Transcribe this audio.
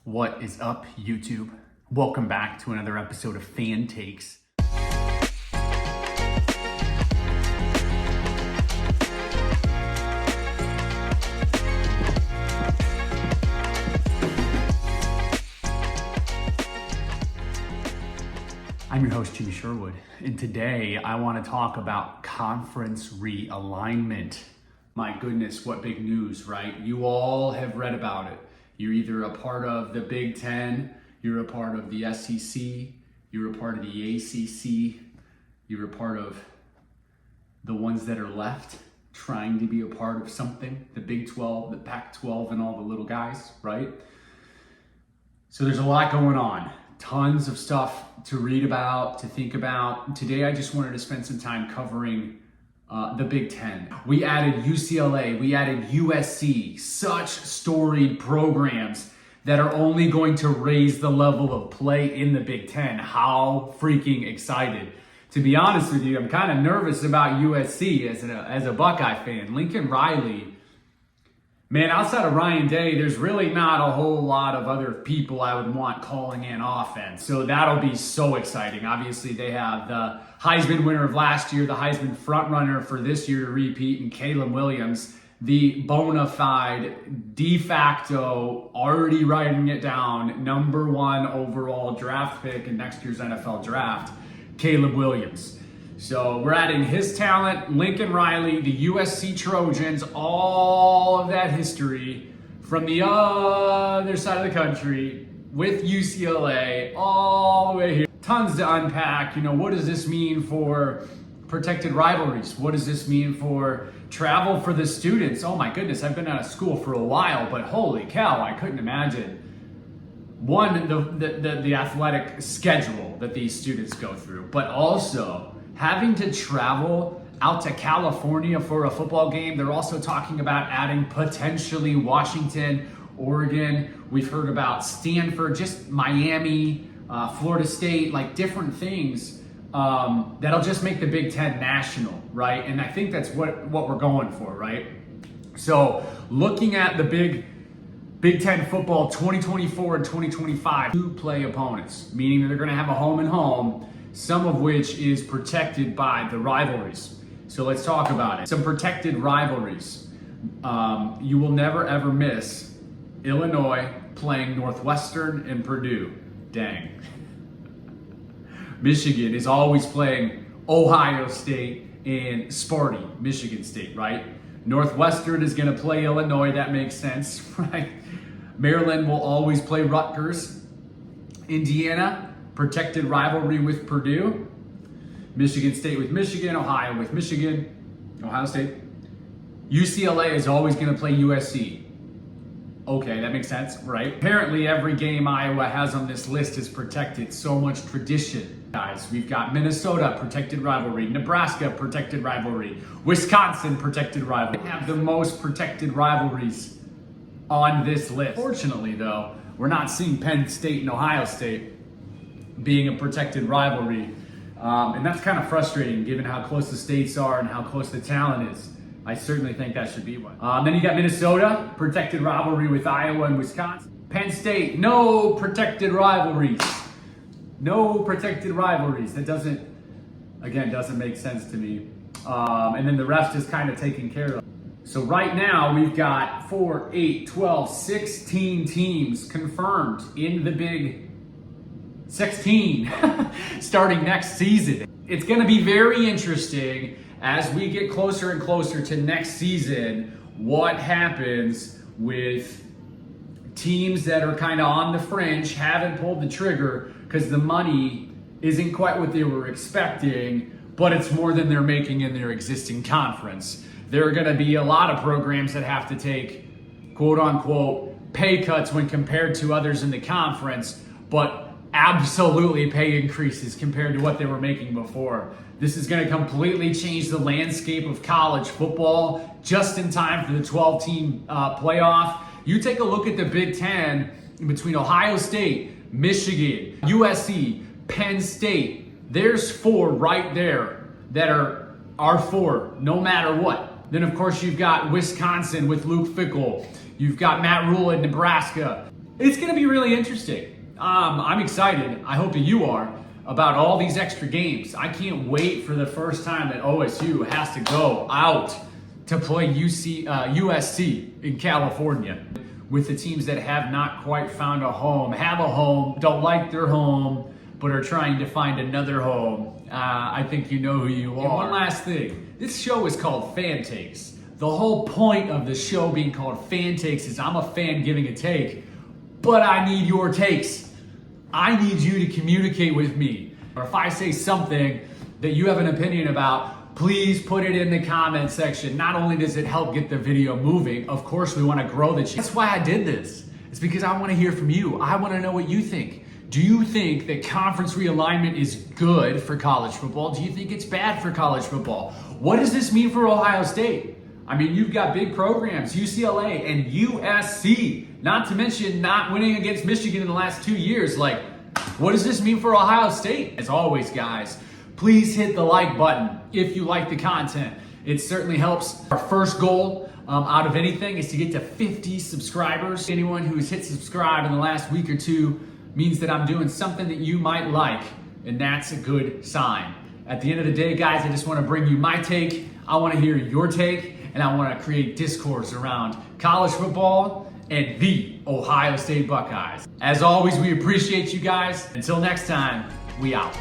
What is up, YouTube? Welcome back to another episode of Fan Takes. I'm your host, Jimmy Sherwood, and today I want to talk about conference realignment. My goodness, what big news, right? You all have read about it. You're either a part of the BIG10, you're a part of the SEC, you're a part of the ACC, you're a part of the ones that are left trying to be a part of something, the Big 12, the Pac-12, and all the little guys, right? So there's a lot going on. Tons of stuff to read about, to think about. Today I just wanted to spend some time covering the Big 10. We added UCLA, we added USC, such storied programs that are only going to raise the level of play in the Big 10. How freaking excited. To be honest with you, I'm kind of nervous about USC as a Buckeye fan. Lincoln Riley, man, outside of Ryan Day, there's really not a whole lot of other people I would want calling in offense. So that'll be so exciting. Obviously, they have the Heisman winner of last year, the Heisman frontrunner for this year to repeat, and Caleb Williams, the bona fide, de facto, already writing it down, number one overall draft pick in next year's NFL draft, Caleb Williams. So we're adding his talent, Lincoln Riley, the USC Trojans, all of that history from the other side of the country with UCLA all the way here. Tons to unpack. You know, what does this mean for protected rivalries? What does this mean for travel for the students? Oh my goodness, I've been out of school for a while, but holy cow, I couldn't imagine. One, the athletic schedule that these students go through, but also having to travel out to California for a football game. They're also talking about adding potentially Washington, Oregon. We've heard about Stanford, just Miami, Florida State, like different things that'll just make the Big Ten national, right? And I think that's what we're going for, right? So looking at the Big Ten football 2024 and 2025, two play opponents, meaning that they're going to have a home and home, some of which is protected by the rivalries. So let's talk about it. Some protected rivalries. You will never ever miss Illinois playing Northwestern and Purdue. Dang. Michigan is always playing Ohio State and Sparty, Michigan State, right? Northwestern is going to play Illinois. That makes sense, right? Maryland will always play Rutgers. Indiana, protected rivalry with Purdue. Michigan State with Michigan. Ohio with Michigan. Ohio State. UCLA is always going to play USC. Okay, that makes sense, right? Apparently every game Iowa has on this list is protected. So much tradition. Guys, we've got Minnesota, protected rivalry. Nebraska, protected rivalry. Wisconsin, protected rivalry. We have the most protected rivalries on this list. Fortunately, though, we're not seeing Penn State and Ohio State being a protected rivalry. And that's kind of frustrating given how close the states are and how close the talent is. I certainly think that should be one. Then you got Minnesota, protected rivalry with Iowa and Wisconsin. Penn State, no protected rivalries. No protected rivalries. That doesn't make sense to me. And then the rest is kind of taken care of. So right now we've got 4, 8, 12, 16 teams confirmed in the Big 16 starting next season. It's going to be very interesting as we get closer and closer to next season, what happens with teams that are kind of on the fringe, haven't pulled the trigger because the money isn't quite what they were expecting, but it's more than they're making in their existing conference. There are going to be a lot of programs that have to take quote unquote pay cuts when compared to others in the conference, but absolutely pay increases compared to what they were making before. This is going to completely change the landscape of college football just in time for the 12-team playoff. You take a look at the Big Ten between Ohio State, Michigan, USC, Penn State. There's 4 right there that are 4 no matter what. Then, of course, you've got Wisconsin with Luke Fickell. You've got Matt Rule at Nebraska. It's going to be really interesting. I'm excited. I hope that you are about all these extra games. I can't wait for the first time that OSU has to go out to play USC in California with the teams that have not quite found a home, have a home, don't like their home, but are trying to find another home. I think you know who you are. And one last thing. This show is called Fan Takes. The whole point of the show being called Fan Takes is I'm a fan giving a take, but I need your takes. I need you to communicate with me. Or if I say something that you have an opinion about, please put it in the comment section. Not only does it help get the video moving, of course we want to grow the channel. That's why I did this. It's because I want to hear from you. I want to know what you think. Do you think that conference realignment is good for college football? Do you think it's bad for college football? What does this mean for Ohio State? I mean, you've got big programs, UCLA and USC, not to mention not winning against Michigan in the last 2 years. Like, what does this mean for Ohio State? As always, guys, please hit the like button if you like the content. It certainly helps. Our first goal out of anything is to get to 50 subscribers. Anyone who's hit subscribe in the last week or two means that I'm doing something that you might like, and that's a good sign. At the end of the day, guys, I just want to bring you my take. I want to hear your take. And I want to create discourse around college football and the Ohio State Buckeyes. As always, we appreciate you guys. Until next time, we out.